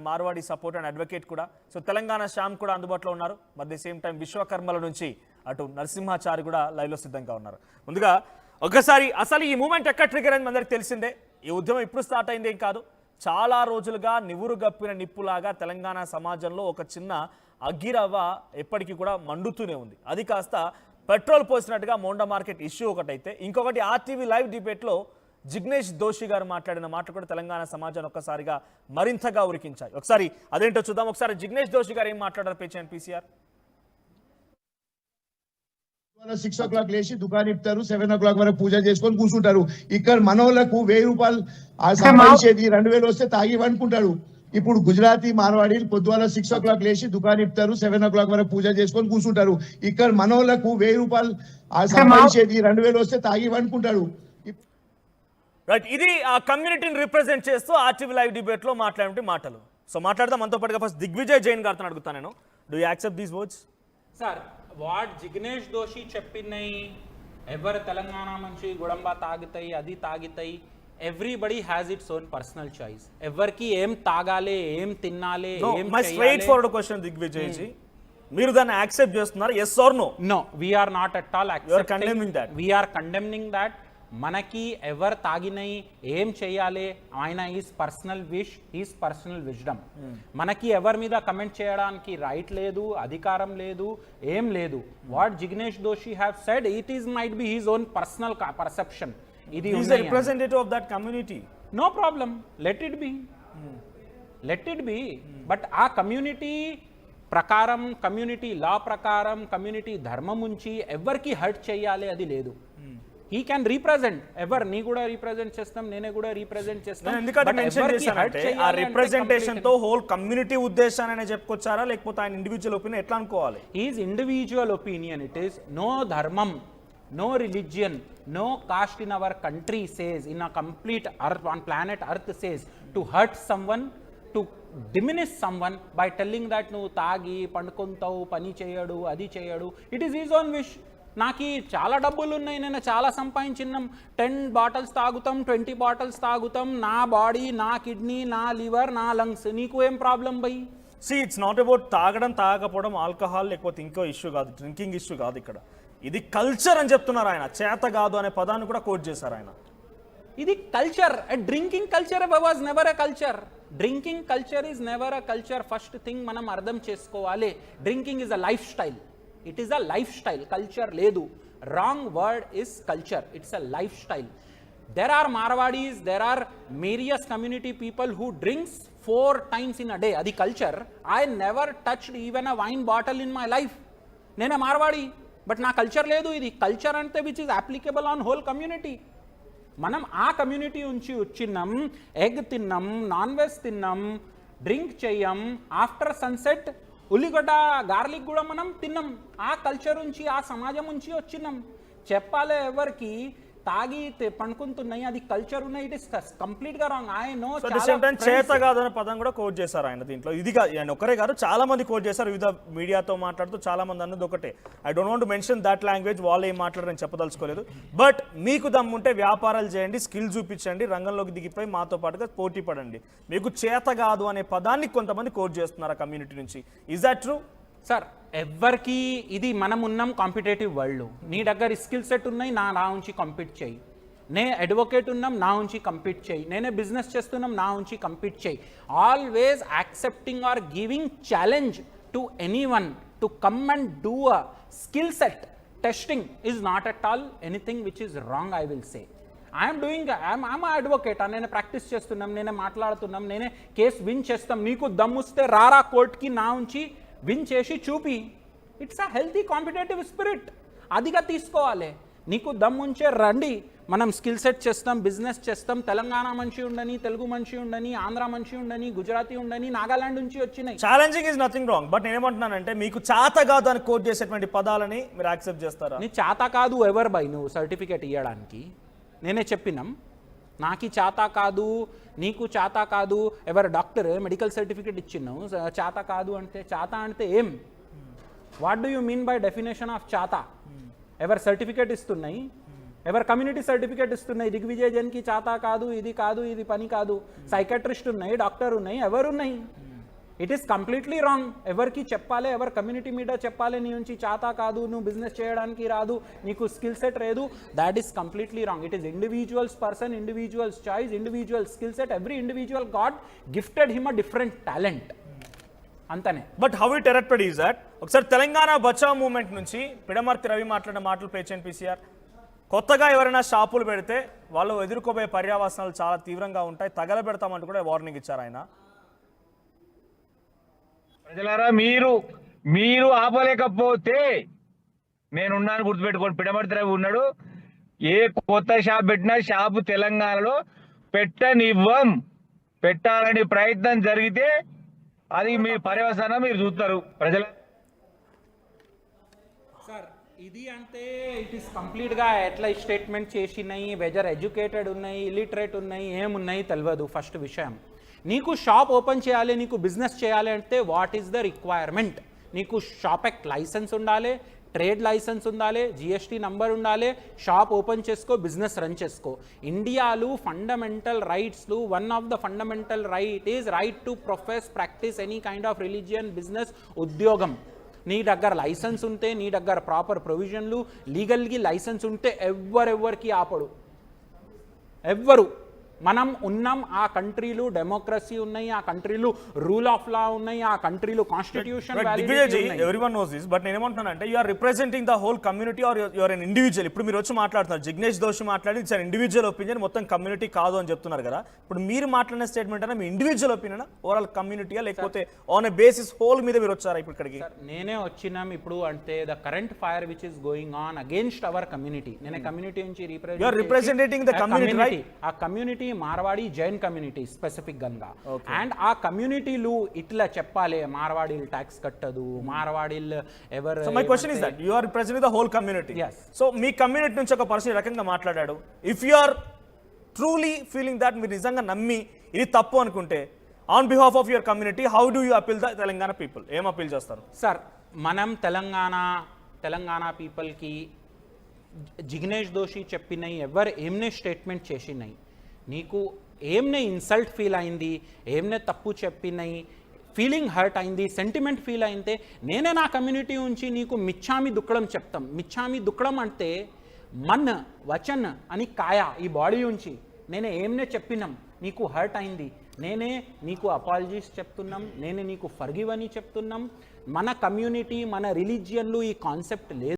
Marwadi support and advocate కూడా. So Telangana Shyam కూడా అందుబాటులో ఉన్నారు. బట్ ది సేమ్ టైం విశ్వకర్మల నుంచి అటు నరసింహాచారి కూడా లైవ్లో సిద్ధంగా ఉన్నారు. ముందుగా ఒకసారి అసలు ఈ మూమెంట్ ఎక్కడ ట్రిగర్ అని అందరికి తెలిసిందే. ఈ ఉద్యమం ఇప్పుడు స్టార్ట్ అయింది ఏం కాదు, చాలా రోజులుగా నివురు గప్పిన నిప్పులాగా తెలంగాణ సమాజంలో ఒక చిన్న అగ్గిరవ్వ ఎప్పటికీ కూడా మండుతూనే ఉంది. అది కాస్త పెట్రోల్ పోసినట్టుగా మోండా మార్కెట్ ఇష్యూ ఒకటైతే, ఇంకొకటి ఆర్టీవీ లైవ్ డిబేట్లో జిగ్నేష్ దోషి గారు మాట్లాడిన మాటలు కూడా తెలంగాణ సమాజాన్ని ఒక్కసారిగా మరింతగా ఉరికించాయి. ఒకసారి అదేంటో చూద్దాం. ఒకసారి జిగ్నేష్ దోషి గారు ఏం మాట్లాడారు పేచండి పీసీఆర్. 6 o'clock లేచి దుకాణం ఇస్తారు, 7 o'clock వరకు పూజ చేసుకొని కూర్చుంటారు. ఇక్కడ మనోళ్లకు 1000 రూపాయలు సంపాదించేది 2000 వస్తే తాగి అనుకుంటాడు. ఇప్పుడు గుజరాతీ మార్వాడీలు పొద్దున 6 o'clock లేచి దుకాణం ఇస్తారు, 7 o'clock వరకు పూజ చేసుకొని కూర్చుంటారు. ఇక్కడ మనోళ్లకు 1000 రూపాయలు సంపాదించేది 2000 వస్తే తాగి అనుకుంటాడు. రైట్, ఇది ఆ కమ్యూనిటీని రిప్రజెంట్ చేస్తూ ఆర్టీవీ లైవ్ డిబేట్ లో మాట్లాడే మాటలు. సో మాట్లాడదాం. మనతో పాటుగా ఫస్ట్ దిగ్విజయ్ జైన్ గారితో అడుగుతాను నేను, do you accept these words? Sir, what Jignesh Doshi చెప్పినాయి, ఎవరు తెలంగాణ నుంచి గుడంబా తాగుతాయి, అది తాగుతాయి, everybody has its own personal choice. ఎవరికి ఏం తాగాలి, ఏం తినాలి, my straight forward question Digvijay ji, మీరు దాన్ని యాక్సెప్ట్ చేస్తున్నారు? Yes or no? No, we are not at all accepting. We are condemning that. మనకి ఎవరు తాగినాయి, ఏం చేయాలి, ఆయన is personal wish, is personal wisdom. మనకి ఎవరి మీద కమెంట్ చేయడానికి రైట్ లేదు, అధికారం లేదు, ఏం లేదు. What Jignesh Doshi have said, it is might be his own personal perception. ఇది is the representative of that community. No problem, let it be, let it be. But ఆ కమ్యూనిటీ ప్రకారం, కమ్యూనిటీ లా ప్రకారం, కమ్యూనిటీ ధర్మం నుంచి ఎవరికి హర్ట్ చేయాలి అది లేదు. హీ క్యాన్ రీప్రజెంట్, ఎవరు నీ కూడా రీప్రజెంట్ చేస్తాం, నేనే కూడా రీప్రజెంట్ చేస్తాం. ఎందుకంటే మెన్షన్ చేశానంటే ఆ రిప్రజెంటేషన్ తో హోల్ కమ్యూనిటీ ఉద్దేశాన్ని చెప్పుకొచ్చారా, లేకపోతే ఆయన ఇండివిజువల్ ఒపీనియన్ ఎట్లా అనుకోవాలి? Is individual opinion. It is no dharmam, no religion, no caste in our country says, in a complete earth, on planet earth says to hurt someone, to diminish someone by telling that నువ్వు తాగి పండుకుంటావు, పని చేయడు, అది చేయడు. It is is own wish. నాకు చాలా డబ్బులు ఉన్నాయి, నేను చాలా సంపాదించినాం, 10 బాటిల్స్ తాగుతాం, 20 బాటిల్స్ తాగుతాం, నా బాడీ, నా కిడ్నీ, నా లివర్, నా లంగ్స్, నీకు ఏం problem by? See, it's not about తాగడం తాగకపోవడం, ఆల్కహాల్ లేకపోతే ఇంకో ఇష్యూ కాదు, డ్రింకింగ్ ఇష్యూ కాదు. ఇక్కడ ఇది కల్చర్ అని చెప్తున్నారు ఆయన. చేత కాదు అనే పదాన్ని కూడా కోట్ చేశారు ఆయన. ఇది culture. Drinking culture was never a culture. Drinking culture is never a culture. First thing మనం అర్థం చేసుకోవాలి, drinking is a life style. It is a life style, culture లేదు. Wrong word is culture, it's a life style. There are Marwadis, there are various community people who drinks 4 times in a day. Adi culture. I never touched even a wine bottle in my life. Nene Marwadi, but na culture ledu idi. Culture ante which is applicable on whole community. Manam aa community unchi uchinnam, egg tinnam, non-veg tinnam, drink cheyam, after sunset ఉల్లిగడ్డ garlic కూడా మనం తిన్నాం. ఆ culture నుంచి, ఆ సమాజం నుంచి వచ్చినాం. చెప్పాలి ఎవరికి తాగి పండుకుంటున్నాయి అది కల్చర్ ఉన్నాయి, ఇట్ ఇస్ కంప్లీట్ గా రాంగ్. ఐ నో చేత కాదు అనే పదం కూడా కోట్ చేశారు ఆయన దీంట్లో. ఇది ఆయన ఒకరే కాదు, చాలా మంది కోట్ చేశారు. వివిధ మీడియాతో మాట్లాడుతూ చాలా మంది అన్నది ఒకటే. I don't want to mention that language, వాళ్ళు ఏం మాట్లాడారని చెప్పదలుచుకోలేదు. బట్ మీకు దమ్ముంటే వ్యాపారాలు చేయండి, స్కిల్ చూపించండి, రంగంలోకి దిగిపోయి మాతో పాటుగా పోటీ పడండి. మీకు చేత కాదు అనే పదాన్ని కొంతమంది కోట్ చేస్తున్నారు ఆ కమ్యూనిటీ నుంచి. Is that true? సార్, ఎవరికి ఇది మనం ఉన్నాం కాంపిటేటివ్ వరల్డ్లో. నీ దగ్గర స్కిల్ సెట్ ఉన్నాయి, నా నుంచి కంపీట్ చేయి. నే అడ్వకేట్ ఉన్నాం, నా నుంచి కంపీట్ చేయి. నేనే బిజినెస్ చేస్తున్నాం, నా నుంచి కంపీట్ చేయి. Always accepting or giving challenge to anyone to come and do a skill set testing is not at all anything which is wrong. I will say I'm doing, I'm advocate, నేనే practice చేస్తున్నాం, నేనే మాట్లాడుతున్నాం, నేనే case win చేస్తాం. నీకు దమ్ముస్తే రారా కోర్టుకి, నా నుంచి విన్ చేసి చూపి. It's a healthy competitive spirit. అదిగా తీసుకోవాలి. నీకు దమ్ముంచే రండి, మనం స్కిల్ సెట్ చేస్తాం, బిజినెస్ చేస్తాం. తెలంగాణ మనిషి ఉండని, తెలుగు మనిషి ఉండని, ఆంధ్ర మనిషి ఉండని, గుజరాతీ ఉండని, నాగాలాండ్ నుంచి వచ్చినాయి. Challenging is nothing wrong. But నేనేమంటున్నానంటే మీకు చేత కాదు అని కోట్ చేసేటువంటి పదాలని మీరు యాక్సెప్ట్ చేస్తారా? నీ చేత కాదు ఎవరు బై నువ్వు సర్టిఫికేట్ ఇవ్వడానికి? నేనే చెప్పినాం నాకు చేత కాదు, నీకు చేత కాదు. ఎవరు డాక్టర్ మెడికల్ సర్టిఫికేట్ ఇచ్చినావు, చేత కాదు అంటే చేత అంటే ఏం? What do you mean by definition of చేత? ఎవరు సర్టిఫికేట్ ఇస్తున్నాయి, ఎవరు కమ్యూనిటీ సర్టిఫికేట్ ఇస్తున్నాయి? దిగ్విజయ్ జన్కి చేత కాదు, ఇది కాదు, ఇది పని కాదు. సైకాట్రిస్ట్ ఉన్నాయి, డాక్టర్ ఉన్నాయి, ఎవరున్నాయి? It is completely wrong. ఎవరికి చెప్పాలి, ఎవరు కమ్యూనిటీ మీద చెప్పాలి నీ నుంచి చాతా కాదు, నువ్వు బిజినెస్ చేయడానికి రాదు, నీకు స్కిల్ సెట్ లేదు, that is completely wrong. It is individuals person, individuals choice, individual skill set. Every individual god gifted him a different talent, అంతనే. But how it erected is that ఒకసారి తెలంగాణ బచావ్ మూవ్మెంట్ నుంచి పిడమర్తి రవి మాట్లాడిన మాటలు పేచన్ PCR, కొత్తగా ఎవరైనా షాపులు పెడితే వాళ్ళు ఎదుర్కోబోయే పర్యావసనాలు చాలా తీవ్రంగా ఉంటాయి, తగలబెడతామంటూ కూడా వార్నింగ్ ఇచ్చారు ఆయన. ప్రజలారా, మీరు ఆపలేకపోతే నేనున్నాను, గుర్తుపెట్టుకోండి. పిడమర్తి రవి ఉన్నాడు. ఏ కొత్త షాప్ పెట్టినా షాపు తెలంగాణలో పెట్టనివ్వం. పెట్టాలని ప్రయత్నం జరిగితే అది మీ పర్యవసానం మీరు చూస్తారు ప్రజల. సార్ ఇది అంటే ఇట్ ఈస్ కంప్లీట్గా ఎట్లా స్టేట్మెంట్ చేసినాయి, వెదర్ ఎడ్యుకేటెడ్ ఉన్నాయి, ఇలిటరేట్ ఉన్నాయి, ఏమున్నాయి తెలియదు. ఫస్ట్ విషయం, నీకు షాప్ ఓపెన్ చేయాలి, నీకు బిజినెస్ చేయాలి అంటే వాట్ ఈస్ ద రిక్వైర్మెంట్? నీకు షాప్ యాక్ట్ లైసెన్స్ ఉండాలి, ట్రేడ్ లైసెన్స్ ఉండాలి, జిఎస్టీ నంబర్ ఉండాలి, షాప్ ఓపెన్ చేసుకో, బిజినెస్ రన్ చేసుకో. ఇండియాలో ఫండమెంటల్ రైట్స్లు one of the fundamental right is right to profess, practice any kind of religion, business, ఉద్యోగం. నీ దగ్గర లైసెన్స్ ఉంటే, నీ దగ్గర ప్రాపర్ ప్రొవిజన్లు, లీగల్గా లైసెన్స్ ఉంటే ఎవరెవరికి ఆపడు, ఎవ్వరు. మనం ఉన్నాం ఆ కంట్రీలు, డెమోక్రసీ ఉన్నాయి, ఆ కంట్రీలు రూల్ ఆఫ్ లా ఉన్నాయి, ఆ కంట్రీలు constitution. Everyone knows this, but నేను ఏమంటున్నానంటే you are representing the whole community or you are an individual. ఇప్పుడు మీరు వచ్చి మాట్లాడుతున్నారు, జిగ్నేష్ దోషి మాట్లాడి ఇట్స్ అన్ ఇండివిజువల్ ఒపీనియన్, మొత్తం కమ్యూనిటీ కాదు అని చెప్తున్నారు కదా. ఇప్పుడు మీరు మాట్లాడిన స్టేట్మెంట్ అయినా మీ ఇండివిజువల్ ఒపీనియన్, ఓవరాల్ కమ్యూనిటీయా, లేకపోతే ఆన్ ఎ బేసిస్ హోల్ మీద మీరు వచ్చారా ఇప్పుడు ఇక్కడికి? నేనే వచ్చినాం ఇప్పుడు అంటే the current fire which is going on against our community. నేను కమ్యూనిటీ నుంచి రిప్రజెంటింగ్ ద కమ్యూనిటీ, రైట్? ఆ community Marwadi Jain community specific గా. అండ్ ఆ కమ్యూనిటీలు ఇట్లా చెప్పాలి, మార్వాడీలు ట్యాక్స్ కట్టదు, మార్వాడీలు ఎవరు. So my question is that you are representing the whole community. So మీ కమ్యూనిటీ నుంచి ఒక పర్సన్ ఈ రకంగా మాట్లాడాడు. If you are truly feeling that, మీరు నిజంగా నమ్మి ఇది తప్పు అనుకుంటే, on behalf of your community how do you appeal the Telangana people? ఏం అపీల్ చేస్తారు సార్? మనం తెలంగాణ పీపుల్కి జిగ్నేష్ దోషి చెప్పినాయి, ఎవరు ఏమనే స్టేట్మెంట్ చేసినాయి, నీకు ఏమనే ఇన్సల్ట్ ఫీల్ అయింది, ఏమనే తప్పు చెప్పినాయి, ఫీలింగ్ హర్ట్ అయింది, సెంటిమెంట్ ఫీల్ అయితే నేనే నా కమ్యూనిటీ నుంచి నీకు మిచ్చామి దుక్కడం చెప్తాం. మిచ్చామి దుక్కడం అంటే మన్ వచన్ అని కాయ, ఈ బాడీ నుంచి నేనే ఏమనే చెప్పినాం, నీకు హర్ట్ అయింది, నేనే నీకు అపాలజీస్ చెప్తున్నాం, నేనే నీకు ఫర్గివ్ అని చెప్తున్నాం. మన కమ్యూనిటీ, మన రిలీజియన్లో ఈ కాన్సెప్ట్ లేదు.